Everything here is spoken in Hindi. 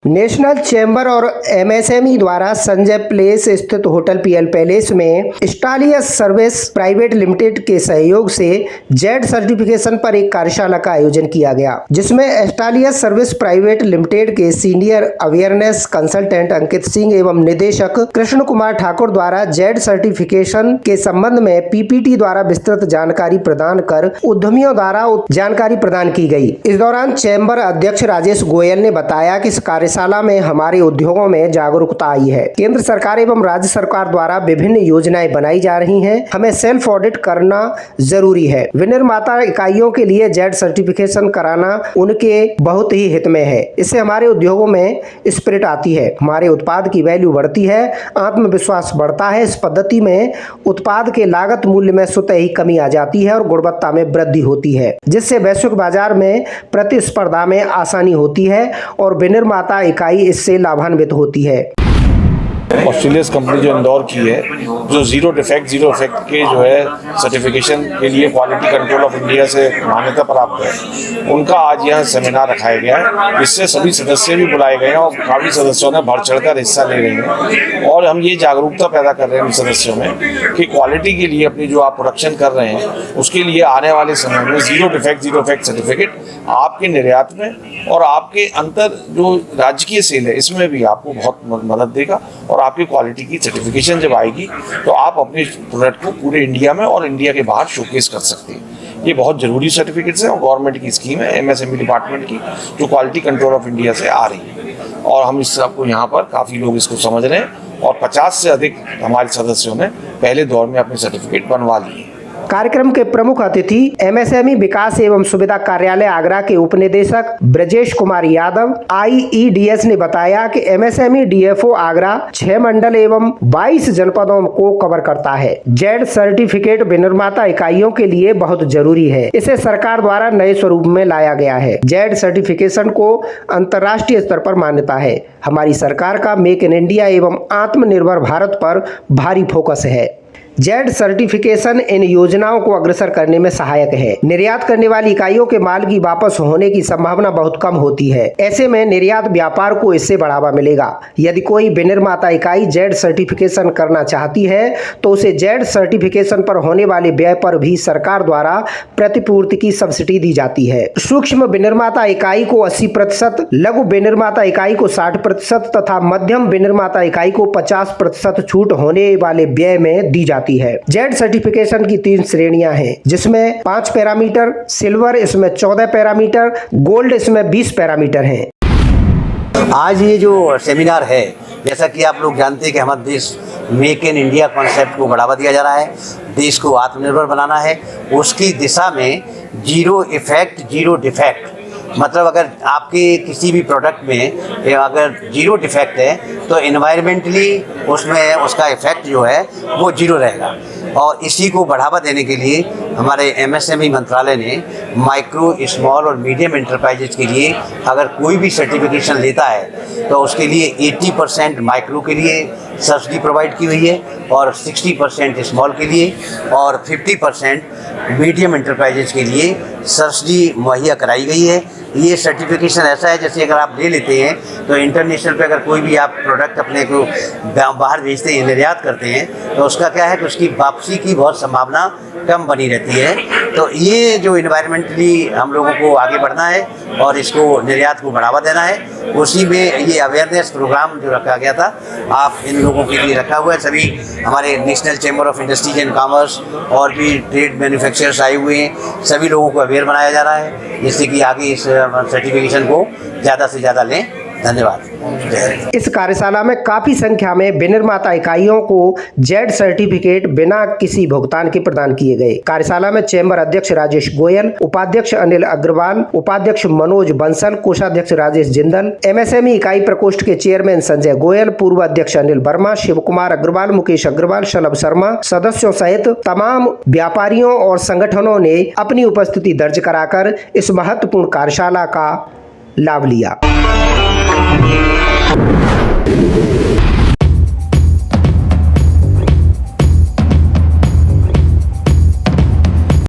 नेशनल चैम्बर और एमएसएमई द्वारा संजय प्लेस स्थित होटल पीएल पैलेस में स्टालियस सर्विस प्राइवेट लिमिटेड के सहयोग से जेड सर्टिफिकेशन पर एक कार्यशाला का आयोजन किया गया, जिसमें स्टालियस सर्विस प्राइवेट लिमिटेड के senior awareness consultant Ankit Singh एवं निदेशक कृष्ण कुमार ठाकुर द्वारा जेड सर्टिफिकेशन के संबंध में पीपीटी द्वारा विस्तृत जानकारी प्रदान कर उद्यमियों द्वारा जानकारी प्रदान की गई। इस दौरान चैम्बर अध्यक्ष राजेश गोयल ने बताया कि कार्यशाला में हमारे उद्योगों में जागरूकता आई है। केंद्र सरकार एवं राज्य सरकार द्वारा विभिन्न योजनाएं बनाई जा रही हैं। हमें सेल्फ ऑडिट करना जरूरी है। विनिर्माता इकाइयों के लिए जेड सर्टिफिकेशन कराना उनके बहुत ही हित में है। इससे हमारे उद्योगों में स्पिरिट आती है, हमारे उत्पाद की वैल्यू बढ़ती है, आत्मविश्वास बढ़ता है। इस पद्धति में उत्पाद के लागत मूल्य में स्वतः ही कमी आ जाती है और गुणवत्ता में वृद्धि होती है, जिससे वैश्विक बाजार में प्रतिस्पर्धा में आसानी होती है और विनिर्माता इकाई इससे लाभान्वित होती है। ऑस्ट्रेलियस कंपनी जो इंदौर की है, जो जीरो डिफेक्ट के जो है सर्टिफिकेशन के लिए क्वालिटी कंट्रोल ऑफ इंडिया से मान्यता प्राप्त है, उनका आज यहाँ सेमिनार रखाया गया है। इससे सभी सदस्य भी बुलाए गए हैं और काफ़ी सदस्यों ने बढ़ चढ़कर हिस्सा ले रहे हैं और हम ये जागरूकता पैदा कर रहे हैं सदस्यों में कि क्वालिटी के लिए अपनी जो आप प्रोडक्शन कर रहे हैं उसके लिए आने वाले समय में जीरो डिफेक्ट सर्टिफिकेट आपके निर्यात में और आपके अंतर जो राज्य की सेल है इसमें भी आपको बहुत मदद देगा। और आपकी क्वालिटी की सर्टिफिकेशन जब आएगी तो आप अपने प्रोडक्ट को पूरे इंडिया में और इंडिया के बाहर शोकेस कर सकते हैं। ये बहुत ज़रूरी सर्टिफिकेट्स हैं और गवर्नमेंट की स्कीम है एमएसएमई डिपार्टमेंट की, जो क्वालिटी कंट्रोल ऑफ इंडिया से आ रही है और हम इस सबको यहाँ पर काफ़ी लोग इसको समझ रहे हैं और 50 से अधिक हमारे सदस्यों ने पहले दौर में अपने सर्टिफिकेट बनवा लिए। कार्यक्रम के प्रमुख अतिथि एमएसएमई विकास एवं सुविधा कार्यालय आगरा के उपनिदेशक ब्रजेश कुमार यादव आईईडीएस ने बताया कि एमएसएमई डीएफओ आगरा 6 मंडल एवं 22 जनपदों को कवर करता है। जेड सर्टिफिकेट विनिर्माता इकाइयों के लिए बहुत जरूरी है। इसे सरकार द्वारा नए स्वरूप में लाया गया है। जेड सर्टिफिकेशन को अंतर्राष्ट्रीय स्तर पर मान्यता है। हमारी सरकार का मेक इन इंडिया एवं आत्मनिर्भर भारत पर भारी फोकस है। जेड सर्टिफिकेशन इन योजनाओं को अग्रसर करने में सहायक है। निर्यात करने वाली इकाइयों के माल की वापस होने की संभावना बहुत कम होती है। ऐसे में निर्यात व्यापार को इससे बढ़ावा मिलेगा। यदि कोई विनिर्माता इकाई जेड सर्टिफिकेशन करना चाहती है तो उसे जेड सर्टिफिकेशन पर होने वाले व्यय पर भी सरकार द्वारा प्रतिपूर्ति की सब्सिडी दी जाती है। सूक्ष्म विनिर्माता इकाई को 80%, लघु विनिर्माता इकाई को 60% तथा मध्यम विनिर्माता इकाई को 50% छूट होने वाले व्यय में दी जाती है। जेड सर्टिफिकेशन की 3 श्रेणियां हैं, जिसमें 5 पैरामीटर, सिल्वर इसमें 14 पैरामीटर, गोल्ड इसमें 20 पैरामीटर हैं। आज ये जो सेमिनार है, जैसा कि आप लोग जानते हैं कि हमारा देश मेक इन इंडिया कॉन्सेप्ट को बढ़ावा दिया जा रहा है, देश को आत्मनिर्भर बनाना है, उसकी दिशा में जीरो इफेक्ट जीरो डिफेक्ट, मतलब अगर आपके किसी भी प्रोडक्ट में अगर जीरो डिफेक्ट है तो एनवायरमेंटली उसमें उसका इफेक्ट जो है वो जीरो रहेगा। और इसी को बढ़ावा देने के लिए हमारे एमएसएमई मंत्रालय ने माइक्रो, स्मॉल और मीडियम एंटरप्राइजेज के लिए अगर कोई भी सर्टिफिकेशन लेता है तो उसके लिए 80% माइक्रो के लिए सब्सिडी प्रोवाइड की हुई है और 60% स्मॉल के लिए और 50% मीडियम एंटरप्राइजेज के लिए सब्सिडी मुहैया कराई गई है। ये सर्टिफिकेशन ऐसा है जैसे अगर आप ले लेते हैं तो इंटरनेशनल पे अगर कोई भी आप प्रोडक्ट अपने को बाहर भेजते हैं, निर्यात करते हैं, तो उसका क्या है कि उसकी वापसी की बहुत संभावना कम बनी रहती है। तो ये जो इन्वायरमेंटली हम लोगों को आगे बढ़ना है और इसको निर्यात को बढ़ावा देना है, उसी में ये अवेयरनेस प्रोग्राम जो रखा गया था आप इन लोगों के लिए रखा हुआ है। सभी हमारे national chamber of industries and commerce और भी ट्रेड मैन्युफैक्चरर्स आए हुए हैं, सभी लोगों को अवेयर बनाया जा रहा है जिससे कि आगे इस सर्टिफिकेशन को ज़्यादा से ज़्यादा लें। धन्यवाद। इस कार्यशाला में काफी संख्या में विनिर्माता इकाइयों को जेड सर्टिफिकेट बिना किसी भुगतान के प्रदान किए गए। कार्यशाला में चैम्बर अध्यक्ष राजेश गोयल, उपाध्यक्ष अनिल अग्रवाल, उपाध्यक्ष मनोज बंसल, कोषाध्यक्ष राजेश जिंदल, एमएसएमई इकाई प्रकोष्ठ के चेयरमैन संजय गोयल, पूर्व अध्यक्ष अनिल वर्मा, शिव कुमार अग्रवाल, मुकेश अग्रवाल, शलभ शर्मा सदस्यों सहित तमाम व्यापारियों और संगठनों ने अपनी उपस्थिति दर्ज कराकर इस महत्वपूर्ण कार्यशाला का लाभ लिया।